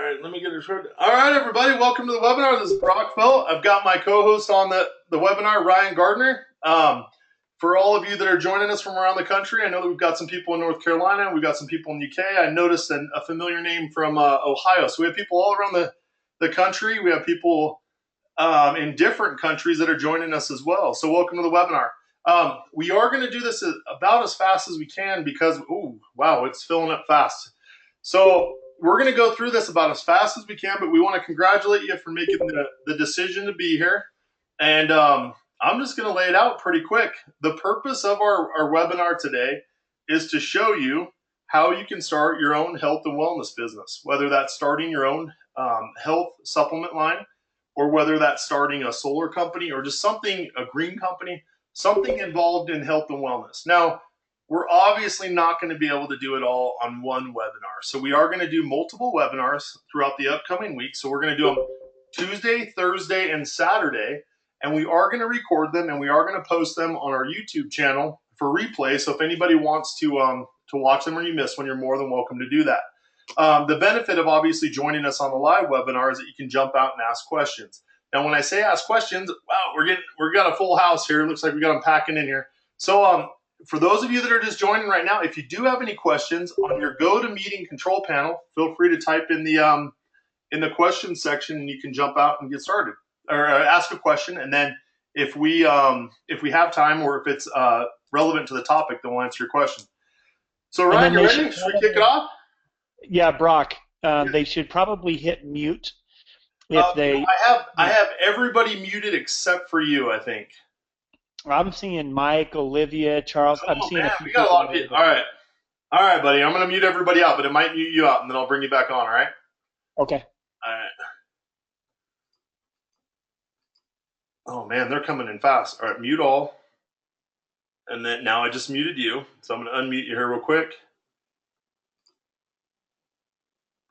right, let me get it started. All right, everybody, welcome to the webinar. This is Brock Felt. I've got my co-host on the webinar, Ryan Gardner. For all of you that are joining us from around the country, I know that we've got some people in North Carolina, we've got some people in the UK. I noticed a familiar name from Ohio. So we have people all around the country. We have people in different countries that are joining us as well. So welcome to the webinar. We are going to do this about as fast as we can because, oh, wow, it's filling up fast. So we're going to go through this about as fast as we can, but we want to congratulate you for making the decision to be here. And I'm just going to lay it out pretty quick. The purpose of our webinar today is to show you how you can start your own health and wellness business, whether that's starting your own health supplement line, or whether that's starting a solar company or just something, a green company, something involved in health and wellness. Now, we're obviously not going to be able to do it all on one webinar. So we are going to do multiple webinars throughout the upcoming week. So we're going to do them Tuesday, Thursday, and Saturday. And we are going to record them and we are going to post them on our YouTube channel for replay. So if anybody wants to watch them or you miss one, you're more than welcome to do that. The benefit of obviously joining us on the live webinar is that you can jump out and ask questions. Now, when I say ask questions, wow, we've got a full house here. It looks like we got them packing in here. So for those of you that are just joining right now, if you do have any questions on your GoToMeeting control panel, feel free to type in the questions section and you can jump out and get started or ask a question. And then if we have time or if it's relevant to the topic, then we'll answer your question. So Ryan, you ready? Should we kick it off? Yeah, Brock. They should probably hit mute if they. I have everybody muted except for you, I think. I'm seeing Mike, Olivia, Charles. I'm seeing a few we got a lot of people. All right, buddy. I'm going to mute everybody out, but it might mute you out, and then I'll bring you back on. All right. Okay. All right. Oh man, they're coming in fast. All right, mute all. And then now I just muted you, so I'm going to unmute you here real quick.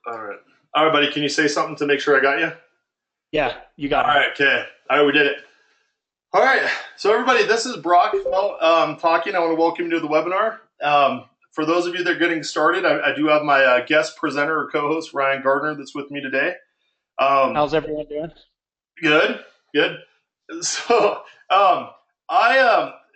All right, buddy. Can you say something to make sure I got you? Yeah, you got it. All right, okay. All right, we did it. All right, so everybody, this is Brock talking. I want to welcome you to the webinar. For those of you that are getting started, I do have my guest presenter or co-host, Ryan Gardner, that's with me today. How's everyone doing? Good. So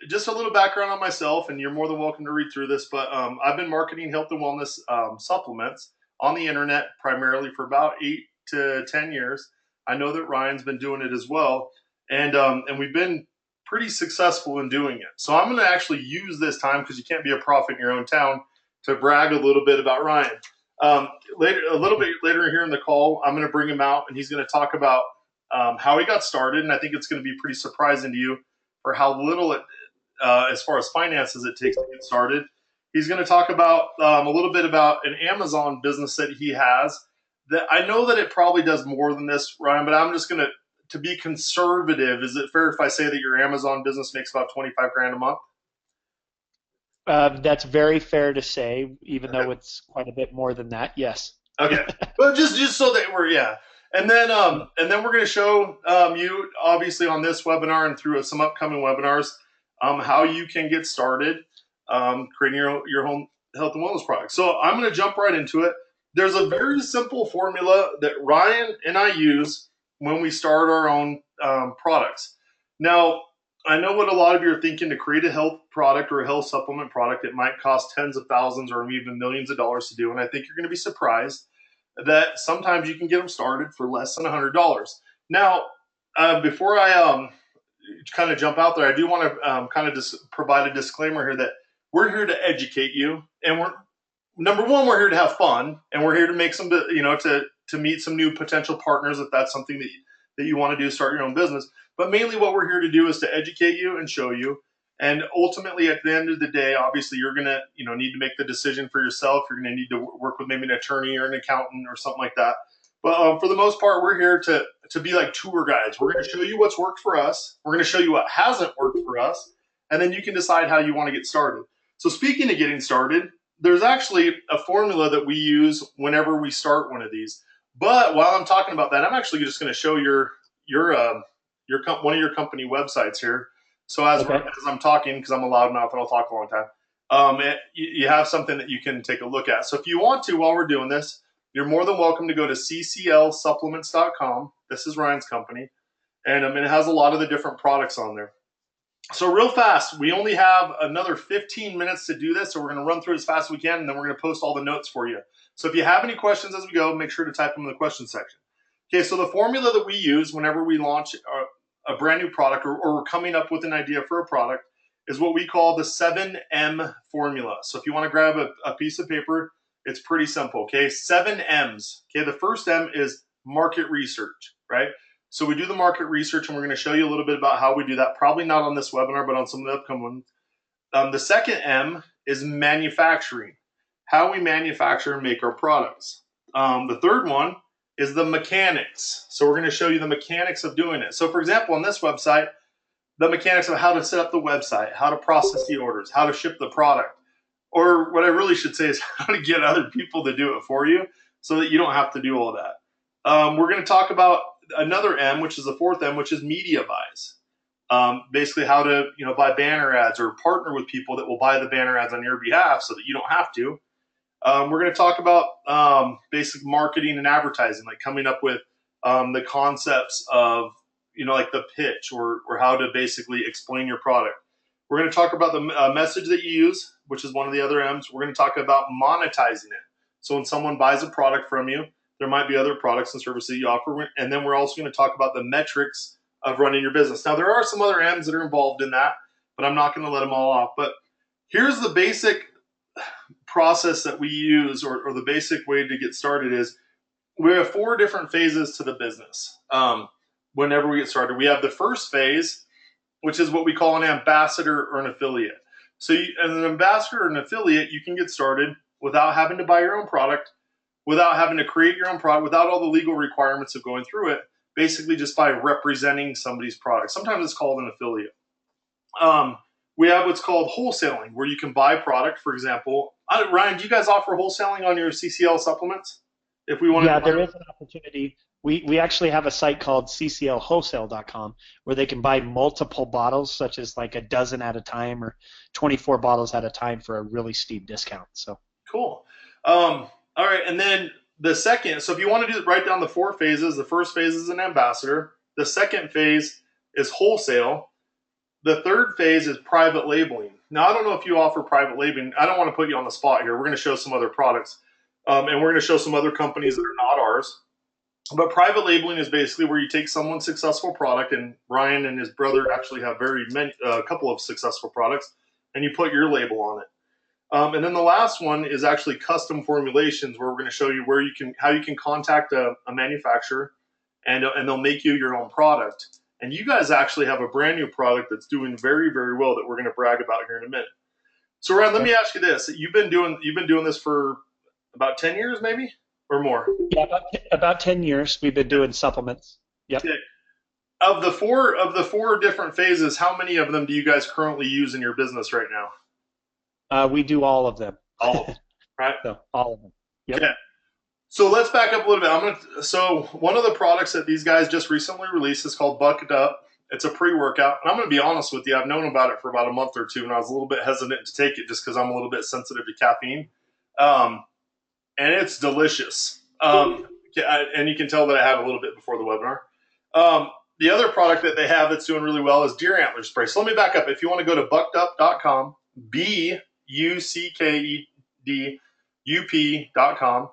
just a little background on myself, and you're more than welcome to read through this, but I've been marketing health and wellness supplements on the internet primarily for about 8 to 10 years. I know that Ryan's been doing it as well. And we've been pretty successful in doing it. So I'm going to actually use this time, because you can't be a prophet in your own town, to brag a little bit about Ryan. A little bit later here in the call, I'm going to bring him out, and he's going to talk about how he got started. And I think it's going to be pretty surprising to you for how little as far as finances it takes to get started. He's going to talk about a little bit about an Amazon business that he has. That I know that it probably does more than this, Ryan, but I'm just going to be conservative. Is it fair if I say that your Amazon business makes about 25 grand a month? That's very fair to say, even though it's quite a bit more than that. Yes. Okay. But just so that we're, yeah. And then we're going to show you, obviously, on this webinar and through some upcoming webinars, how you can get started creating your home health and wellness product. So I'm going to jump right into it. There's a very simple formula that Ryan and I use when we start our own products. Now, I know what a lot of you are thinking. To create a health product or a health supplement product, it might cost tens of thousands or even millions of dollars to do. And I think you're going to be surprised that sometimes you can get them started for less than $100. Now, before I kind of jump out there, I do want to kind of just provide a disclaimer here that we're here to educate you. And number one, we're here to have fun, and we're here to make some, to meet some new potential partners if that's something that you want to do, start your own business. But mainly what we're here to do is to educate you and show you. And ultimately, at the end of the day, obviously, you're going to need to make the decision for yourself. You're going to need to work with maybe an attorney or an accountant or something like that. But for the most part, we're here to be like tour guides. We're going to show you what's worked for us. We're going to show you what hasn't worked for us. And then you can decide how you want to get started. So speaking of getting started, there's actually a formula that we use whenever we start one of these. But while I'm talking about that, I'm actually just going to show one of your company websites here. So as I'm talking, because I'm a loudmouth and I'll talk a long time, you have something that you can take a look at. So if you want to, while we're doing this, you're more than welcome to go to cclsupplements.com. This is Ryan's company, and it has a lot of the different products on there. So real fast, we only have another 15 minutes to do this, so we're going to run through as fast as we can, and then we're going to post all the notes for you. So if you have any questions as we go, make sure to type them in the question section. Okay, so the formula that we use whenever we launch a brand new product or we're coming up with an idea for a product is what we call the 7M formula. So if you want to grab a piece of paper, it's pretty simple, okay? 7 M's. Okay, the first M is market research, right? So we do the market research, and we're going to show you a little bit about how we do that. Probably not on this webinar, but on some of the upcoming ones. The second M is manufacturing, how we manufacture and make our products. The third one is the mechanics. So we're going to show you the mechanics of doing it. So for example, on this website, the mechanics of how to set up the website, how to process the orders, how to ship the product. Or what I really should say is how to get other people to do it for you so that you don't have to do all that. We're going to talk about another M, which is the fourth M, which is media buys. Basically how to buy banner ads or partner with people that will buy the banner ads on your behalf so that you don't have to. We're going to talk about basic marketing and advertising, like coming up with the concepts of, like the pitch or how to basically explain your product. We're going to talk about the message that you use, which is one of the other M's. We're going to talk about monetizing it. So when someone buys a product from you, there might be other products and services you offer. And then we're also going to talk about the metrics of running your business. Now, there are some other M's that are involved in that, but I'm not going to let them all off. But here's the basic process that we use, or the basic way to get started is we have 4 different phases to the business. Whenever we get started, we have the first phase, which is what we call an ambassador or an affiliate. So as an ambassador or an affiliate, you can get started without having to buy your own product, without having to create your own product, without all the legal requirements of going through it, basically just by representing somebody's product. Sometimes it's called an affiliate. We have what's called wholesaling, where you can buy product. For example, Ryan, do you guys offer wholesaling on your CCL supplements? If we want Yeah, there is an opportunity. We actually have a site called cclwholesale.com where they can buy multiple bottles, such as like a dozen at a time or 24 bottles at a time for a really steep discount. So cool. All right, and then the second, so if you want to write down the 4 phases, the first phase is an ambassador. The second phase is wholesale. The third phase is private labeling. Now, I don't know if you offer private labeling. I don't want to put you on the spot here. We're going to show some other products, and we're going to show some other companies that are not ours. But private labeling is basically where you take someone's successful product, and Ryan and his brother actually have a couple of successful products, and you put your label on it. And then the last one is actually custom formulations, where we're going to show you how you can contact a manufacturer, and they'll make you your own product. And you guys actually have a brand new product that's doing very, very well that we're going to brag about here in a minute. So Ryan, let me ask you this: you've been doing this for about 10 years, maybe, or more? yeah, about 10 years we've been doing supplements. Yep. Okay. Of the four different phases, how many of them do you guys currently use in your business right now? We do all of them. All of them, right? So all of them. Yep. Okay. So let's back up a little bit. So one of the products that these guys just recently released is called Bucket Up. It's a pre-workout. And I'm going to be honest with you. I've known about it for about a month or two, and I was a little bit hesitant to take it just because I'm a little bit sensitive to caffeine. And it's delicious. And you can tell that I had a little bit before the webinar. The other product that they have that's doing really well is deer antler spray. So let me back up. If you want to go to buckedup.com, buckedup.com.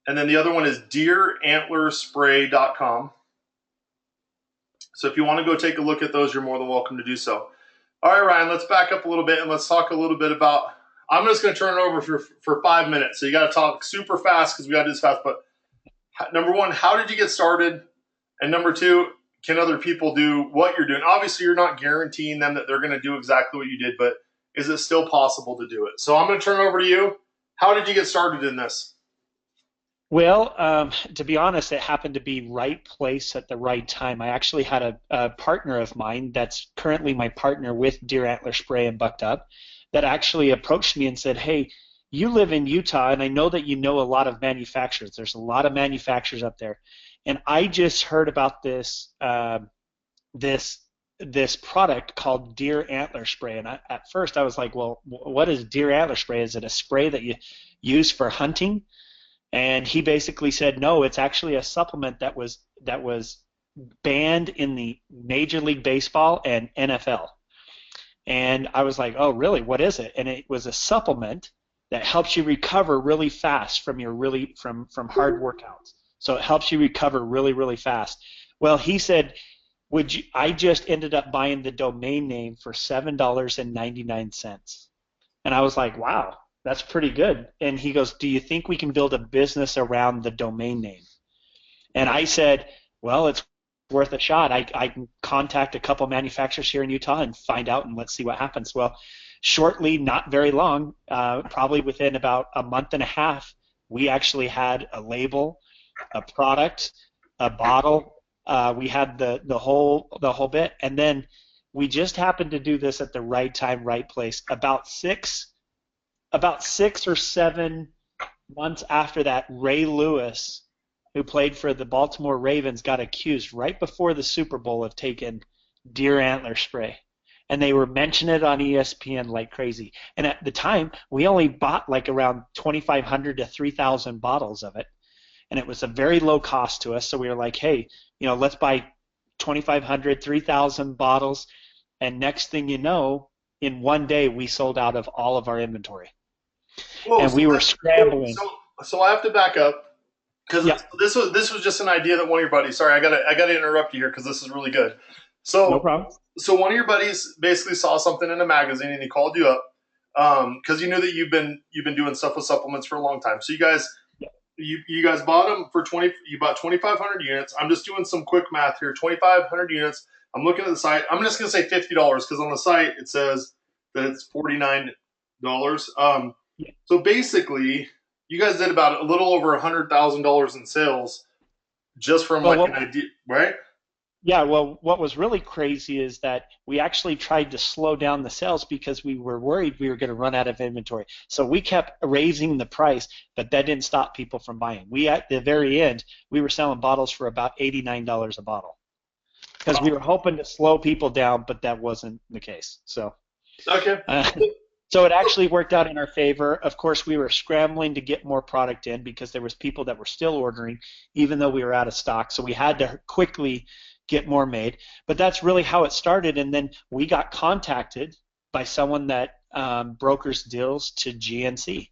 And then the other one is deerantlerspray.com. So if you want to go take a look at those, you're more than welcome to do so. All right, Ryan, let's back up a little bit and let's talk a little bit about, I'm just going to turn it over for 5 minutes. So you got to talk super fast because we got to do this fast. But number 1, how did you get started? And number 2, can other people do what you're doing? Obviously, you're not guaranteeing them that they're going to do exactly what you did, but is it still possible to do it? So I'm going to turn it over to you. How did you get started in this? Well, to be honest, it happened to be right place at the right time. I actually had a partner of mine that's currently my partner with Deer Antler Spray and Bucked Up that actually approached me and said, hey, you live in Utah, and I know that you know a lot of manufacturers. There's a lot of manufacturers up there. And I just heard about this this product called Deer Antler Spray. And at first I was like, well, what is Deer Antler Spray? Is it a spray that you use for hunting? And he basically said, no, it's actually a supplement that was banned in the Major League Baseball and NFL. And I was like, oh, really? What is it? And it was a supplement that helps you recover really fast from from hard workouts. So it helps you recover really, really fast. Well, he said, would you? I just ended up buying the domain name for $7.99. And I was like, wow, that's pretty good. And he goes, do you think we can build a business around the domain name? And I said, well, it's worth a shot. I can contact a couple manufacturers here in Utah and find out, and let's see what happens. Well, shortly, not very long, probably within about a month and a half, we actually had a label, a product, a bottle. We had the whole bit, and then we just happened to do this at the right time, right place. About six or 7 months after that, Ray Lewis, who played for the Baltimore Ravens, got accused right before the Super Bowl of taking deer antler spray. And they were mentioning it on ESPN like crazy. And at the time, we only bought like around 2,500 to 3,000 bottles of it. And it was a very low cost to us. So we were like, hey, let's buy 2,500, 3,000 bottles. And next thing you know, in one day, we sold out of all of our inventory. Whoa, And we were scrambling. so I have to back up because Yep, this was just an idea that one of your buddies. Sorry, I gotta interrupt you here because this is really good. no So problem. so one of your buddies basically saw something in a magazine and he called you up because you knew that you've been doing stuff with supplements for a long time. So Yep. you guys bought them for 20. You bought 2,500 units. I'm just doing some quick math here. 2,500 units. I'm looking at the site. I'm just gonna say $50 because on the site it says that it's $49. Yeah. So basically, you guys did about a little over $100,000 in sales just from Well, like an idea, right? yeah, well, what was really crazy is that we actually tried to slow down the sales because we were worried we were going to run out of inventory. So we kept raising the price, but that didn't stop people from buying. We, at the very end, we were selling bottles for about $89 a bottle because we were hoping to slow people down, but that wasn't the case. So, Okay. uh, so it actually worked out in our favor. Of course, we were scrambling to get more product in because there was people that were still ordering, even though we were out of stock. So we had to quickly get more made. But that's really how it started. And then we got contacted by someone that brokers deals to GNC.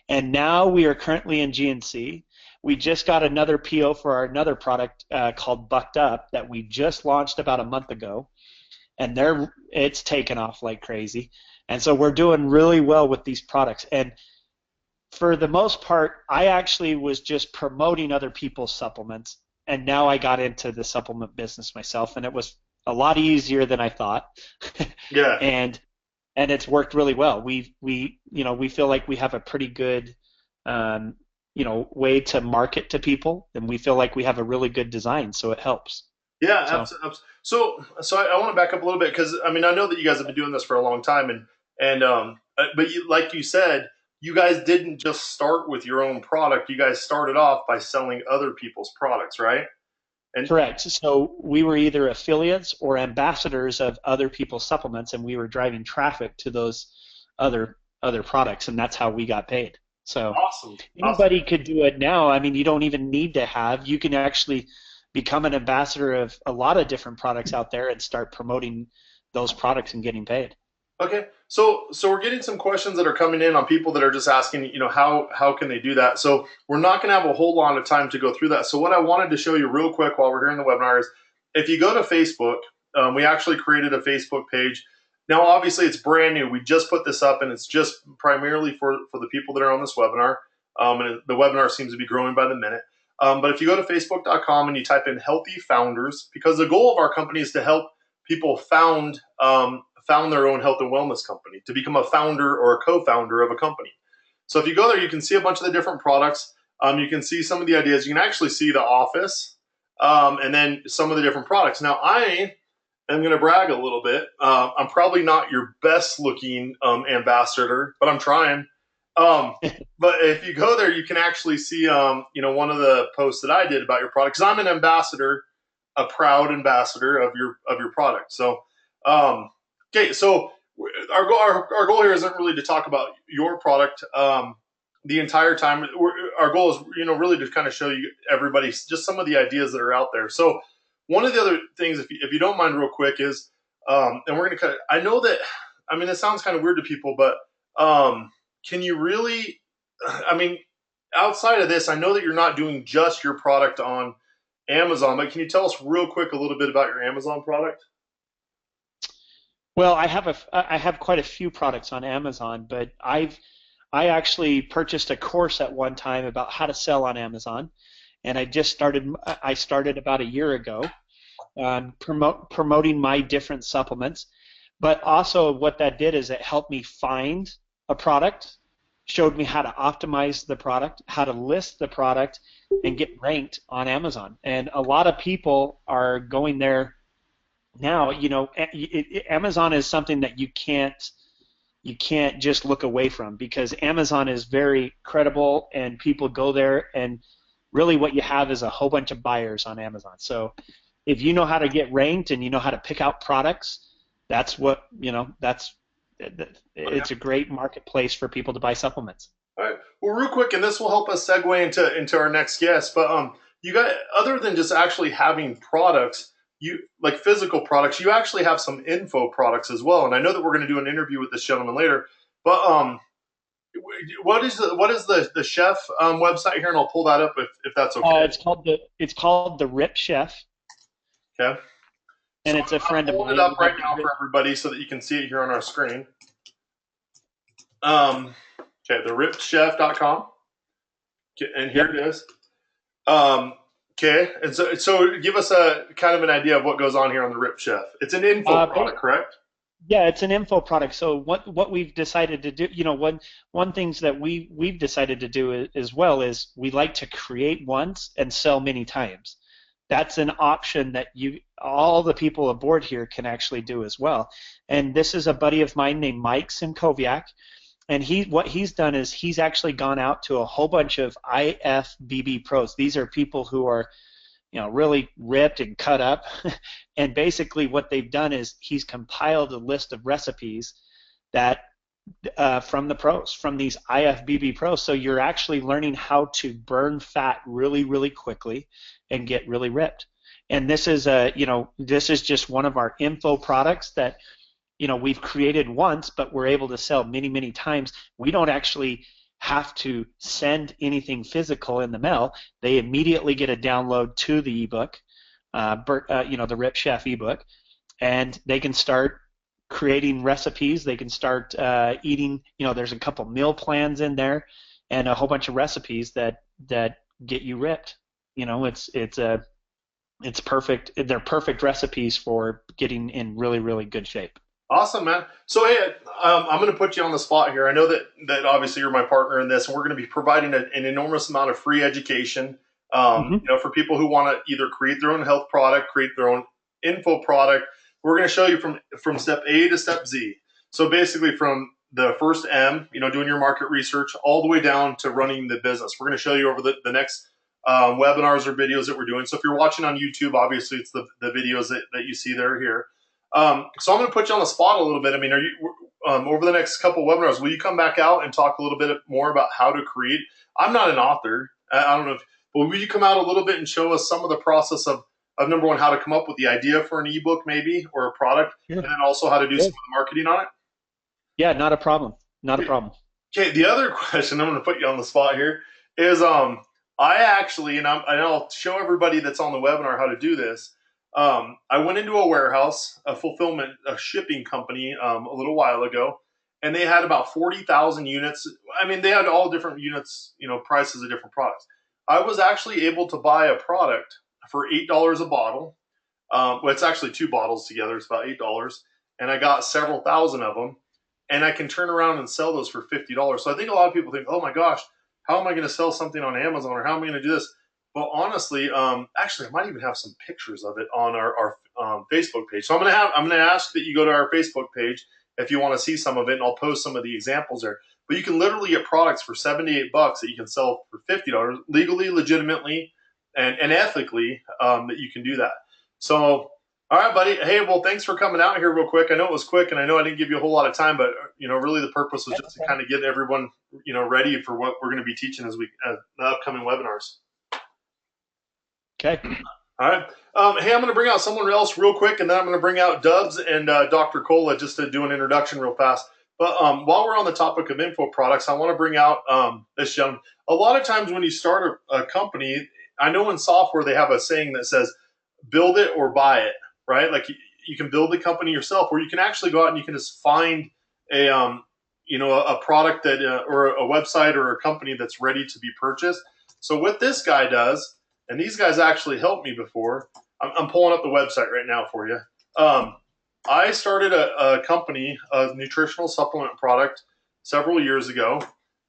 And now we are currently in GNC. We just got another PO for our another product called Bucked Up that we just launched about a month ago. And it's taken off like crazy. And so we're doing really well with these products. And for the most part, I actually was just promoting other people's supplements, and now I got into the supplement business myself, and it was a lot easier than I thought, Yeah. and it's worked really well. We feel like we have a pretty good um, way to market to people, and we feel like we have a really good design, so it helps. Yeah. So Absolutely. So I want to back up a little bit because I mean I know that you guys have been doing this for a long time and but like you said, you guys didn't just start with your own product. You guys started off by selling other people's products, right? And correct. So we were either affiliates or ambassadors of other people's supplements, and we were driving traffic to those other products, and that's how we got paid. So awesome. Awesome. anybody could do it now. I mean, you don't even need to have. You can actually become an ambassador of a lot of different products out there and start promoting those products and getting paid. Okay, so we're getting some questions that are coming in on people that are just asking, how can they do that? So we're not going to have a whole lot of time to go through that. So what I wanted to show you real quick while we're here in the webinar is, if you go to Facebook, we actually created a Facebook page. Now, obviously, it's brand new. We just put this up, and it's just primarily for the people that are on this webinar. And the webinar seems to be growing by the minute. But if you go to facebook.com and you type in Healthy Founders, because the goal of our company is to help people found their own health and wellness company, to become a founder or a co-founder of a company. So if you go there, you can see a bunch of the different products. You can see some of the ideas. You can actually see the office and then some of the different products. Now, I am going to brag a little bit. I'm probably not your best looking ambassador, but I'm trying. Um, but if you go there, you can actually see, one of the posts that I did about your product, because I'm an ambassador, a proud ambassador of your product. So, okay, so our goal here isn't really to talk about your product the entire time. our goal is, really to kind of show you everybody just some of the ideas that are out there. So one of the other things, if you don't mind real quick is, and we're going to I know that, I mean, it sounds kind of weird to people, but can you really, I mean, outside of this, I know that you're not doing just your product on Amazon, but can you tell us real quick a little bit about your Amazon product? Well, I have quite a few products on Amazon, but I actually purchased a course at one time about how to sell on Amazon, and I started about a year ago, promoting my different supplements. But also what that did is it helped me find a product, showed me how to optimize the product, how to list the product, and get ranked on Amazon. And a lot of people are going there now. Amazon is something that you can't just look away from, because Amazon is very credible and people go there, and really what you have is a whole bunch of buyers on Amazon. So if you know how to get ranked and you know how to pick out products, that's what, it's a great marketplace for people to buy supplements. All right. Well, real quick, and this will help us segue into our next guest. But you got, other than just actually having products, you like physical products, you actually have some info products as well. And I know that we're going to do an interview with this gentleman later. But what is the chef website here? And I'll pull that up if that's okay. It's called the Rip Chef, Okay. and So it's a I'm friend of pulling it mine. up right now for everybody so that you can see it here on our screen. Okay, therippedchef.com. Okay, and here it is. Okay, and so give us a kind of an idea of what goes on here on the Rip Chef. It's an info product, correct? Yeah, it's an info product. So what we've decided to do, one things that we've decided to do as well is we like to create once and sell many times. That's an option that all the people aboard here can actually do as well. And this is a buddy of mine named Mike Simkoviak, and what he's done is he's actually gone out to a whole bunch of IFBB pros. These are people who are really ripped and cut up. And basically what they've done is he's compiled a list of recipes that from the pros, from these IFBB pros. So you're actually learning how to burn fat really, really quickly and get really ripped. And this is just one of our info products that we've created once, but we're able to sell many, many times. We don't actually have to send anything physical in the mail. They immediately get a download to the ebook, the Rip Chef ebook, and they can start creating recipes. They can start eating. There's a couple meal plans in there, and a whole bunch of recipes that get you ripped. It's perfect. They're perfect recipes for getting in really, really good shape. Awesome, man. So, hey, I'm going to put you on the spot here. I know that obviously you're my partner in this, and we're going to be providing an enormous amount of free education, Mm-hmm. for people who want to either create their own health product, create their own info product. We're going to show you from step A to step Z. So basically from the first M, doing your market research, all the way down to running the business. We're going to show you over the next webinars or videos that we're doing. So if you're watching on YouTube, obviously it's the videos that you see there here. So I'm going to put you on the spot a little bit. I mean, are you over the next couple webinars, will you come back out and talk a little bit more about how to create? I'm not an author. I don't know but will you come out a little bit and show us some of the process of number one, how to come up with the idea for an ebook maybe or a product, Yeah. and then also how to do some of the marketing on it? Yeah, not a problem. Not a problem. Okay, the other question, I'm going to put you on the spot here, is I actually, and I'll show everybody that's on the webinar how to do this. I went into a warehouse, a shipping company, a little while ago, and they had about 40,000 units. I mean, they had all different units, prices of different products. I was actually able to buy a product for $8 a bottle. Well, it's actually two bottles together. It's about $8, and I got several thousand of them, and I can turn around and sell those for $50. So I think a lot of people think, oh my gosh, how am I going to sell something on Amazon, or how am I going to do this? But honestly, actually, I might even have some pictures of it on our Facebook page. So I'm going to ask that you go to our Facebook page if you want to see some of it, and I'll post some of the examples there. But you can literally get products for $78 that you can sell for $50 legally, legitimately, and ethically, that you can do that. So All right, buddy. Hey, well, thanks for coming out here real quick. I know it was quick, and I know I didn't give you a whole lot of time, but really the purpose was Yeah, just no to problem. kind of get everyone, ready for what we're going to be teaching as we the upcoming webinars. Okay. All right. Hey, I'm going to bring out someone else real quick, and then I'm going to bring out Dubs and Dr. Cola just to do an introduction real fast. But while we're on the topic of info products, I want to bring out this young. A lot of times when you start a company, I know in software they have a saying that says, "Build it or buy it," right? Like you can build the company yourself, or you can actually go out and you can just find a a product that or a website or a company that's ready to be purchased. So what this guy does, and these guys actually helped me before. I'm pulling up the website right now for you. Um, I started a company, a nutritional supplement product, several years ago,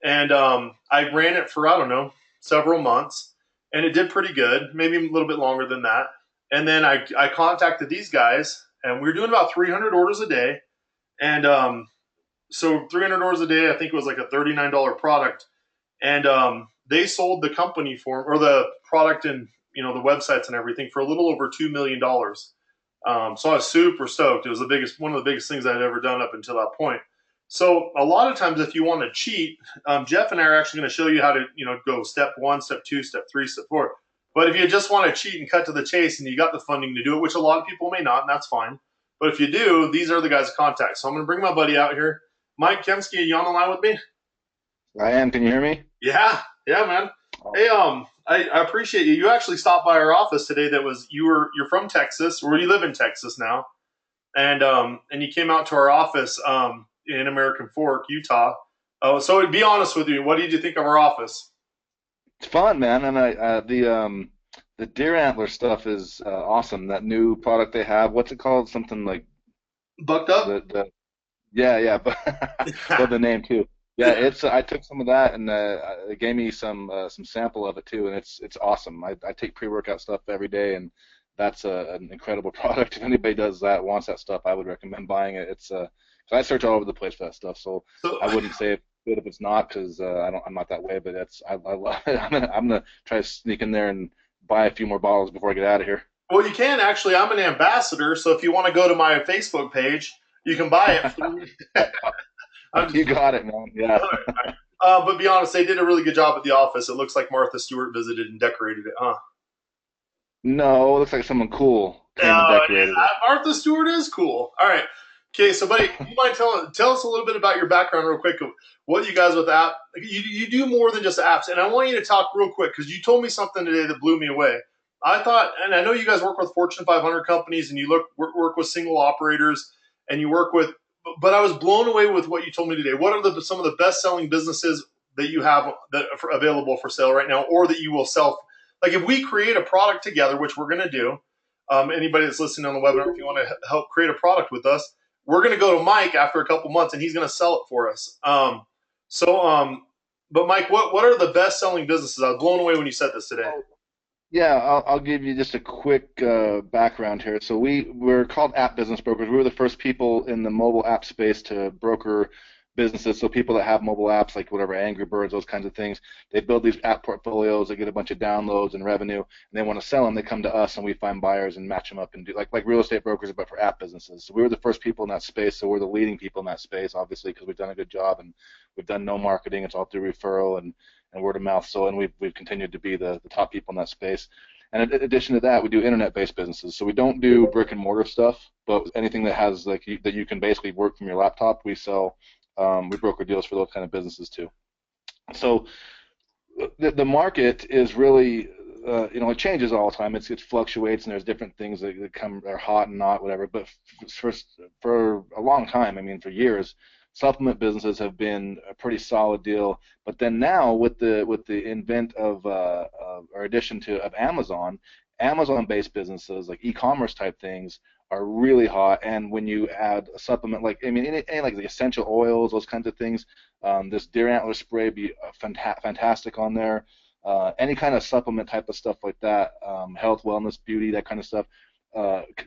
and I ran it for I don't know several months, and it did pretty good, maybe a little bit longer than that. And then I contacted these guys, and we were doing about 300 orders a day, and so 300 orders a day, I think it was like a $39 product, and they sold the company for or the product and the websites and everything for a little over $2 million. So I was super stoked. It was one of the biggest things I'd ever done up until that point. So a lot of times, if you want to cheat, Jeff and I are actually going to show you how to go step one, step two, step three, step four. But if you just want to cheat and cut to the chase, and you got the funding to do it, which a lot of people may not, and that's fine. But if you do, these are the guys to contact. So I'm going to bring my buddy out here, Mike Kemsky. Are you on the line with me? I am. Can you hear me? Yeah, yeah, man. Hey, Awesome. I appreciate you. You actually stopped by our office today. You're from Texas, or you live in Texas now, and you came out to our office in American Fork, Utah. Oh, so to be honest with you, what did you think of our office? It's fun, man. And the deer antler stuff is awesome. That new product they have. What's it called? Something like Bucked up? the yeah, yeah, but love the name too. Yeah, it's I took some of that and it gave me some sample of it too, and it's awesome. I take pre-workout stuff every day, and that's an incredible product. If anybody does that, wants that stuff, I would recommend buying it. 'Cause I search all over the place for that stuff, so So, I wouldn't say it's good if it's not, because I'm not that way. But I love it. I'm gonna try to sneak in there and buy a few more bottles before I get out of here. well, you can actually. I'm an ambassador, so if you want to go to my Facebook page, you can buy it. I'm You just, got it, man. Yeah. but be honest, they did a really good job at the office. It looks like Martha Stewart visited and decorated it, huh? No, it looks like someone cool came and Oh, decorated it. Martha Stewart is cool. All right. Okay, so buddy, you mind tell us a little bit about your background real quick of what you guys with app you do more than just apps, and I want you to talk real quick because you told me something today that blew me away. I thought, and I know you guys work with Fortune 500 companies, and you work with single operators, and you work with, but I was blown away with what you told me today. What are some of the best selling businesses that you have that are available for sale right now, or that you will sell? Like if we create a product together, which we're going to do, anybody that's listening on the webinar, if you want to help create a product with us, we're going to go to Mike after a couple months, and he's going to sell it for us. So, but Mike, what are the best selling businesses? I was blown away when you said this today. Oh, yeah, I'll give you just a quick background here. So we're called app business brokers. We were the first people in the mobile app space to broker businesses. So people that have mobile apps, like whatever, Angry Birds, those kinds of things, they build these app portfolios. They get a bunch of downloads and revenue, and they want to sell them. They come to us, and we find buyers and match them up and do like real estate brokers, but for app businesses. So we were the first people in that space. So we're the leading people in that space, obviously, because we've done a good job and we've done no marketing. It's all through referral and word of mouth. So, and we've continued to be the top people in that space. And in addition to that, we do internet-based businesses. So we don't do brick and mortar stuff, but anything that has that you can basically work from your laptop, we sell. We broker deals for those kind of businesses too. So the market is really, it changes all the time. It fluctuates, and there's different things that come are hot and not, whatever. But for a long time, I mean, for years, supplement businesses have been a pretty solid deal. But then now, with the invent of or addition to of Amazon, Amazon-based businesses like e-commerce type things are really hot. And when you add a supplement, like I mean, any like the essential oils, those kinds of things, this deer antler spray be fantastic on there. Any kind of supplement type of stuff like that, health, wellness, beauty, that kind of stuff,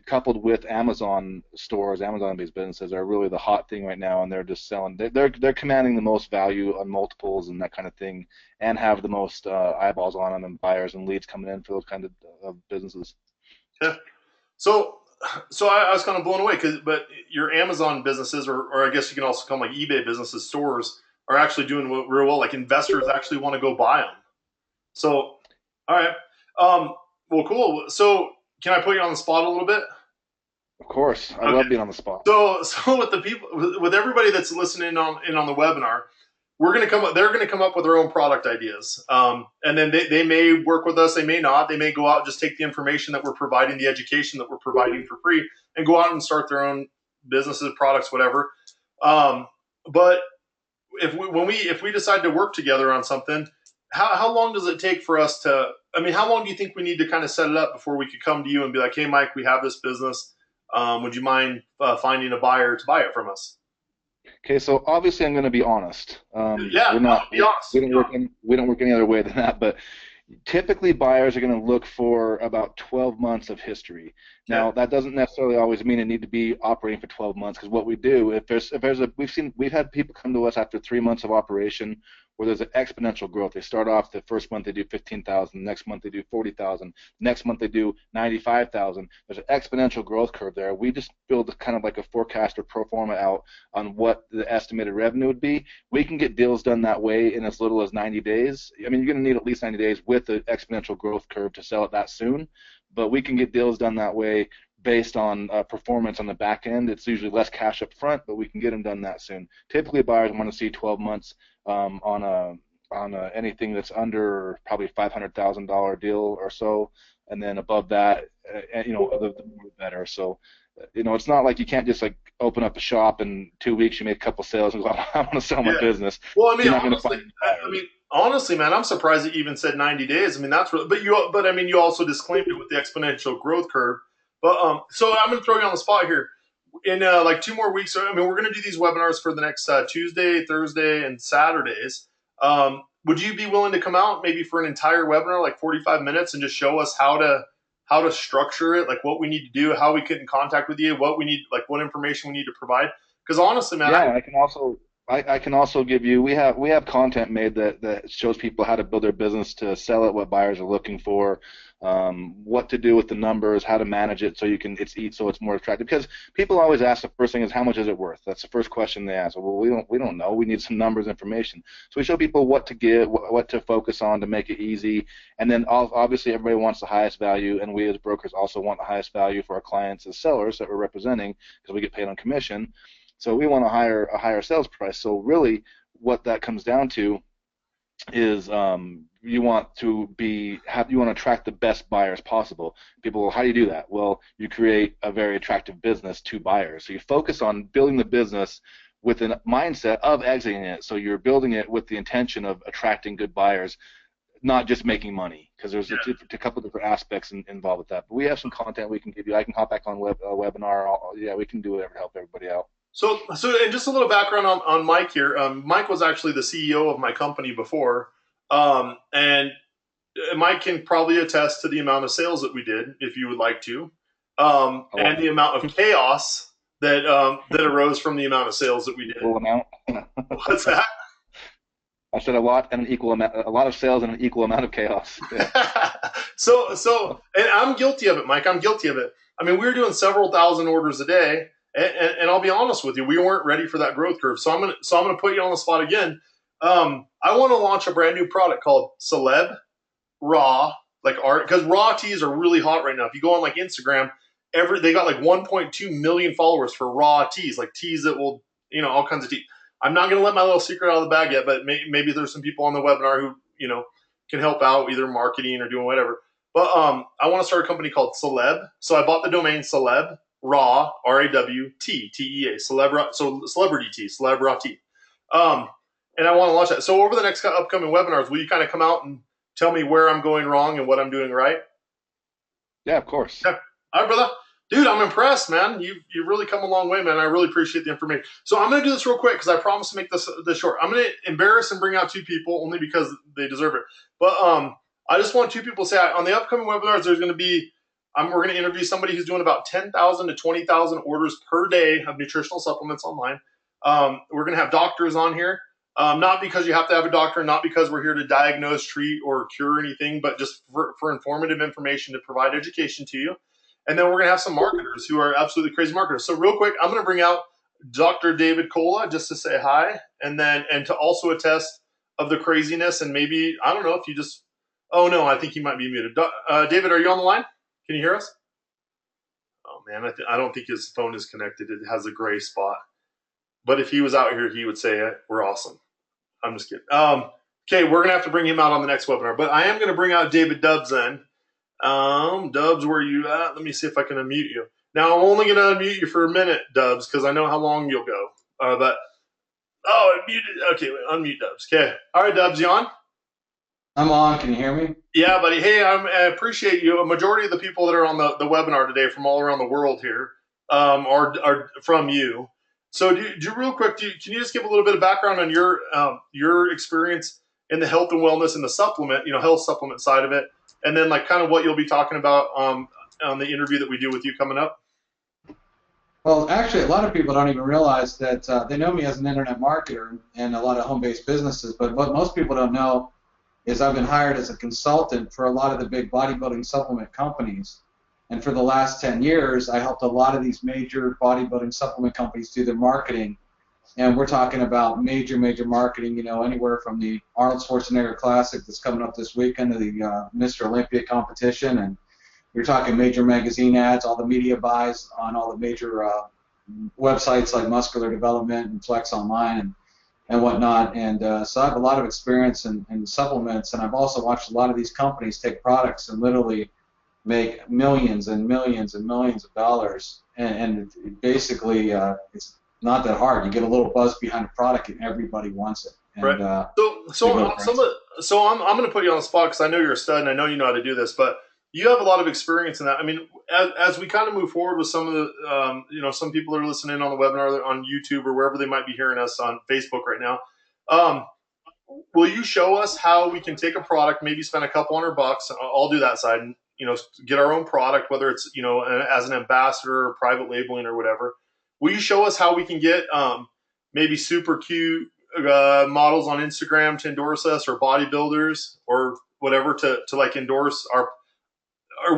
coupled with Amazon stores, Amazon-based businesses are really the hot thing right now, and they're just selling. They're commanding the most value on multiples and that kind of thing, and have the most eyeballs on them and buyers and leads coming in for those kind of businesses. Yeah. So So I was kind of blown away but your Amazon businesses, or I guess you can also call them like eBay businesses, stores are actually doing real well. Like investors actually want to go buy them. So, all right. Well, cool. So can I put you on the spot a little bit? Of course, I Okay. love being on the spot. So with the people, with everybody that's listening on the webinar, we're going to come up. They're going to come up with their own product ideas, and then they may work with us. They may not. They may go out and just take the information that we're providing, the education that we're providing for free, and go out and start their own businesses, products, whatever. But if we decide to work together on something, how long does it take for us to? I mean, how long do you think we need to kind of set it up before we could come to you and be like, "Hey, Mike, we have this business. Would you mind finding a buyer to buy it from us?" Okay, so obviously I'm going to be honest. Yeah, We're not, be honest. we don't work any other way than that, but typically buyers are going to look for about 12 months of history. Now, that doesn't necessarily always mean it need to be operating for 12 months, because what we do, we've had people come to us after 3 months of operation where there's an exponential growth. They start off the first month they do 15,000, next month they do 40,000, next month they do 95,000. There's an exponential growth curve there. We just build kind of like a forecast or pro forma out on what the estimated revenue would be. We can get deals done that way in as little as 90 days. I mean, you're going to need at least 90 days with the exponential growth curve to sell it that soon, but we can get deals done that way based on performance on the back end. It's usually less cash up front, but we can get them done that soon. Typically, buyers want to see 12 months on anything that's under probably $500,000 deal or so, and then above that, the more the better. So, it's not like you can't just like open up a shop in 2 weeks, you make a couple sales and go, I want to sell my business. Well, I mean, You're not going to find honestly, man, I'm surprised it even said 90 days. I mean, that's really, but I mean, you also disclaimed it with the exponential growth curve. But so I'm going to throw you on the spot here. In like 2 more weeks, I mean, we're going to do these webinars for the next Tuesday, Thursday, and Saturdays. Would you be willing to come out maybe for an entire webinar, like 45 minutes, and just show us how to structure it, like what we need to do, how we get in contact with you, what we need, like what information we need to provide? Because honestly, man, I can also give you, we have content made that shows people how to build their business to sell it, what buyers are looking for, what to do with the numbers, how to manage it so it's more attractive. Because people always ask, the first thing is, how much is it worth? That's the first question they ask. Well, we don't know. We need some numbers, information. So we show people what to get, what to focus on to make it easy. And then obviously everybody wants the highest value, and we as brokers also want the highest value for our clients as sellers that we're representing, because we get paid on commission. So we want a higher sales price. So really, what that comes down to is you want to attract the best buyers possible. People, well, how do you do that? Well, you create a very attractive business to buyers. So you focus on building the business with a mindset of exiting it. So you're building it with the intention of attracting good buyers, not just making money, because there's a couple different aspects involved with that. But we have some content we can give you. I can hop back on webinar. We can do whatever to help everybody out. So, and just a little background on Mike here. Mike was actually the CEO of my company before, and Mike can probably attest to the amount of sales that we did, if you would like to, and the amount of chaos that arose from the amount of sales that we did. Equal amount. What's that? I said a lot of sales and an equal amount of chaos. Yeah. So, and I'm guilty of it, Mike. I'm guilty of it. I mean, we were doing several thousand orders a day. And I'll be honest with you, we weren't ready for that growth curve. So I'm gonna put you on the spot again. I want to launch a brand new product called Celeb Raw, like art, because raw teas are really hot right now. If you go on like Instagram, they got like 1.2 million followers for raw teas, like teas that will, all kinds of tea. I'm not gonna let my little secret out of the bag yet, but maybe there's some people on the webinar who can help out, either marketing or doing whatever. But I want to start a company called Celeb. So I bought the domain Celeb Raw, RAWT, celebrity tea, Celeb Raw tea. And I want to launch that. So over the next upcoming webinars, will you kind of come out and tell me where I'm going wrong and what I'm doing right? Yeah, of course. Yeah. All right, brother. Dude, I'm impressed, man. You've really come a long way, man. I really appreciate the information. So I'm going to do this real quick because I promise to make this short. I'm going to embarrass and bring out 2 people only because they deserve it. But I just want 2 people to say, on the upcoming webinars, there's going to be, we're going to interview somebody who's doing about 10,000 to 20,000 orders per day of nutritional supplements online. We're going to have doctors on here, not because you have to have a doctor, not because we're here to diagnose, treat, or cure anything, but just for informative information to provide education to you. And then we're going to have some marketers who are absolutely crazy marketers. So real quick, I'm going to bring out Dr. David Cola just to say hi, and to also attest of the craziness. And maybe, I don't know if you just, oh no, I think he might be muted. David, are you on the line? Can you hear us? Oh man, I don't think his phone is connected. It has a gray spot. But if he was out here, he would say it. We're awesome. I'm just kidding. Okay, we're gonna have to bring him out on the next webinar. But I am gonna bring out David Dubbs then. Dubs, where are you at? Let me see if I can unmute you. Now, I'm only going to unmute you for a minute, Dubs, because I know how long you'll go. I muted. Okay, wait, unmute Dubs. Okay. All right, Dubs, you on? I'm on. Can you hear me? Yeah, buddy. Hey, I appreciate you. A majority of the people that are on the webinar today from all around the world here are from you. So, real quick, can you just give a little bit of background on your experience in the health and wellness and the supplement, health supplement side of it, and then like kind of what you'll be talking about on the interview that we do with you coming up? Well, actually, a lot of people don't even realize that they know me as an internet marketer and a lot of home-based businesses, but what most people don't know is I've been hired as a consultant for a lot of the big bodybuilding supplement companies. And for the last 10 years, I helped a lot of these major bodybuilding supplement companies do their marketing. And we're talking about major marketing, anywhere from the Arnold Schwarzenegger Classic that's coming up this weekend to the Mr. Olympia competition. And you're talking major magazine ads, all the media buys on all the major websites like Muscular Development and Flex Online and whatnot. And so I have a lot of experience in supplements, and I've also watched a lot of these companies take products and literally make millions and millions and millions of dollars. And basically, it's not that hard. You get a little buzz behind a product, and everybody wants it. And, right. So I'm going to put you on the spot because I know you're a stud and I know you know how to do this, but you have a lot of experience in that. I mean, as we kind of move forward with some of the, some people are listening on the webinar on YouTube or wherever they might be hearing us on Facebook right now. Will you show us how we can take a product, maybe spend a couple $100? I'll do that side and, get our own product, whether it's, as an ambassador or private labeling or whatever. Will you show us how we can get maybe super cute models on Instagram to endorse us, or bodybuilders or whatever to like endorse or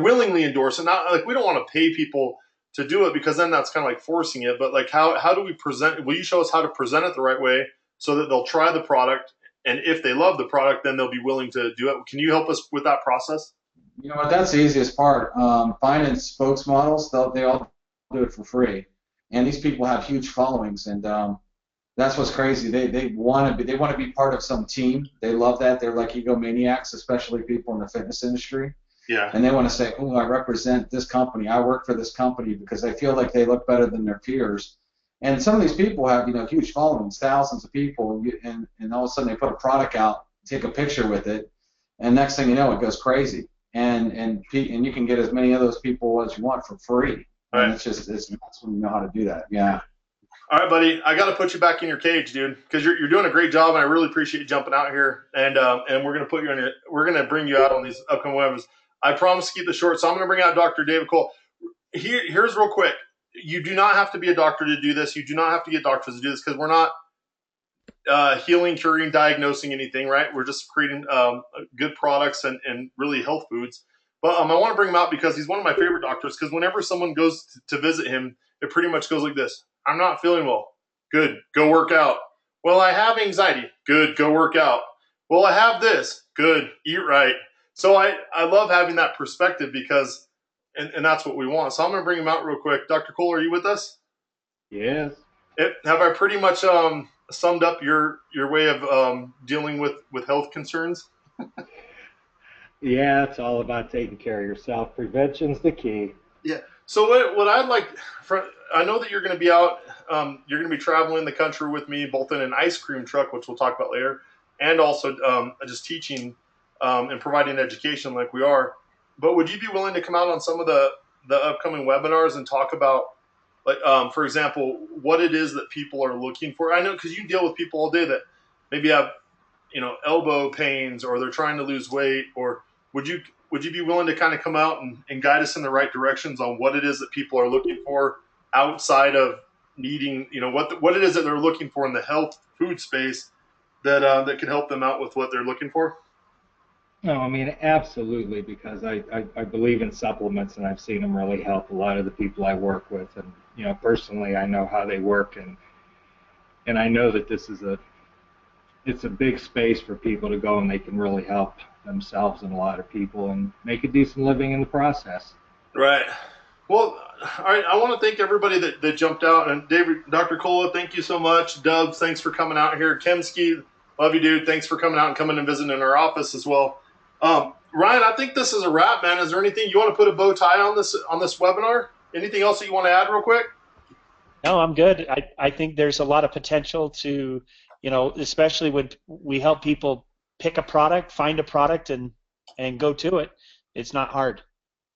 willingly endorse it? Not like we don't want to pay people to do it because then that's kind of like forcing it. But like how do we present? Will you show us how to present it the right way so that they'll try the product, and if they love the product, then they'll be willing to do it? Can you help us with that process? You know what? That's the easiest part. Finding spokesmodels, they all do it for free, and these people have huge followings, and that's what's crazy. They want to be part of some team. They love that. They're like egomaniacs, especially people in the fitness industry. Yeah. And they want to say, oh, I represent this company. I work for this company, because they feel like they look better than their peers. And some of these people have huge followings, thousands of people, and all of a sudden they put a product out, take a picture with it, and next thing you know, it goes crazy. And you can get as many of those people as you want for free. Right. And it's nuts when you know how to do that. Yeah. All right, buddy. I got to put you back in your cage, dude, because you're doing a great job, and I really appreciate you jumping out here. And we're gonna put you on we're gonna bring you out on these upcoming webinars. I promise to keep this short, so I'm gonna bring out Dr. David Cole. Here's real quick. You do not have to be a doctor to do this. You do not have to get doctors to do this, because we're not healing, curing, diagnosing anything, right? We're just creating good products and really health foods. But I want to bring him out because he's one of my favorite doctors, because whenever someone goes to visit him, it pretty much goes like this. I'm not feeling well. Good. Go work out. Well, I have anxiety. Good. Go work out. Well, I have this. Good. Eat right. So I love having that perspective because, and that's what we want. So I'm going to bring him out real quick. Dr. Cole, are you with us? Yes. Have I pretty much summed up your way of dealing with health concerns? Yeah, it's all about taking care of yourself. Prevention's the key. Yeah. So what I'd like, I know that you're going to be out, you're going to be traveling the country with me, both in an ice cream truck, which we'll talk about later, and also just teaching and providing education like we are. But would you be willing to come out on some of the upcoming webinars and talk about, like, for example, what it is that people are looking for? I know, because you deal with people all day that maybe have, elbow pains, or they're trying to lose weight, or would you be willing to kind of come out and guide us in the right directions on what it is that people are looking for outside of needing, what it is that they're looking for in the health food space that can help them out with what they're looking for? No, I mean, absolutely, because I believe in supplements, and I've seen them really help a lot of the people I work with. And, personally, I know how they work, and I know that it's a big space for people to go, and they can really help themselves and a lot of people and make a decent living in the process. Right. Well, all right. I want to thank everybody that jumped out. And David, Dr. Cola, thank you so much. Dubs, thanks for coming out here. Kemsky, love you, dude. Thanks for coming out and coming and visiting in our office as well. Ryan, I think this is a wrap, man. Is there anything you want to put a bow tie on this webinar? Anything else that you want to add real quick? No, I'm good. I think there's a lot of potential to, especially when we help people pick a product, find a product, and go to it. It's not hard.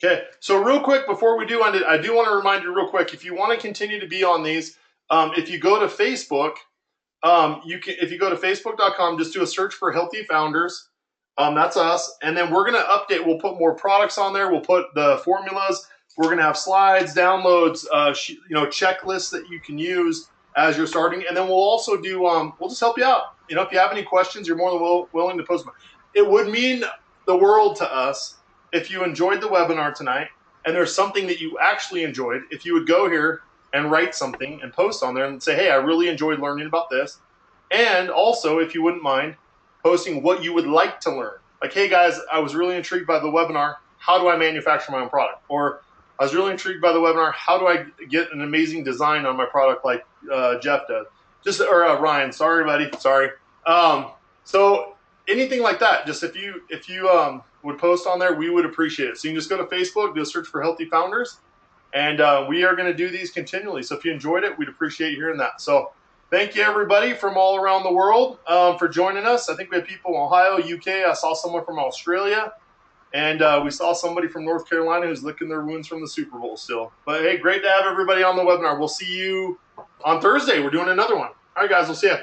Okay, so real quick before we do end it, I do want to remind you real quick, if you want to continue to be on these, if you go to Facebook, if you go to facebook.com, just do a search for Healthy Founders. That's us, and then we're going to update. We'll put more products on there. We'll put the formulas. We're going to have slides, downloads, checklists that you can use as you're starting, and then we'll also do. We'll just help you out. If you have any questions, you're more than willing to post them. It would mean the world to us if you enjoyed the webinar tonight, and there's something that you actually enjoyed. If you would go here and write something and post on there and say, "Hey, I really enjoyed learning about this," and also, if you wouldn't mind, posting what you would like to learn. Like, hey guys, I was really intrigued by the webinar. How do I manufacture my own product? Or I was really intrigued by the webinar. How do I get an amazing design on my product like Jeff does? Ryan. Sorry, buddy. Sorry. So anything like that. Just if you would post on there, we would appreciate it. So you can just go to Facebook, do a search for Healthy Founders, and we are going to do these continually. So if you enjoyed it, we'd appreciate hearing that. So thank you, everybody from all around the world for joining us. I think we have people in Ohio, UK. I saw someone from Australia. And we saw somebody from North Carolina who's licking their wounds from the Super Bowl still. But, hey, great to have everybody on the webinar. We'll see you on Thursday. We're doing another one. All right, guys, we'll see you.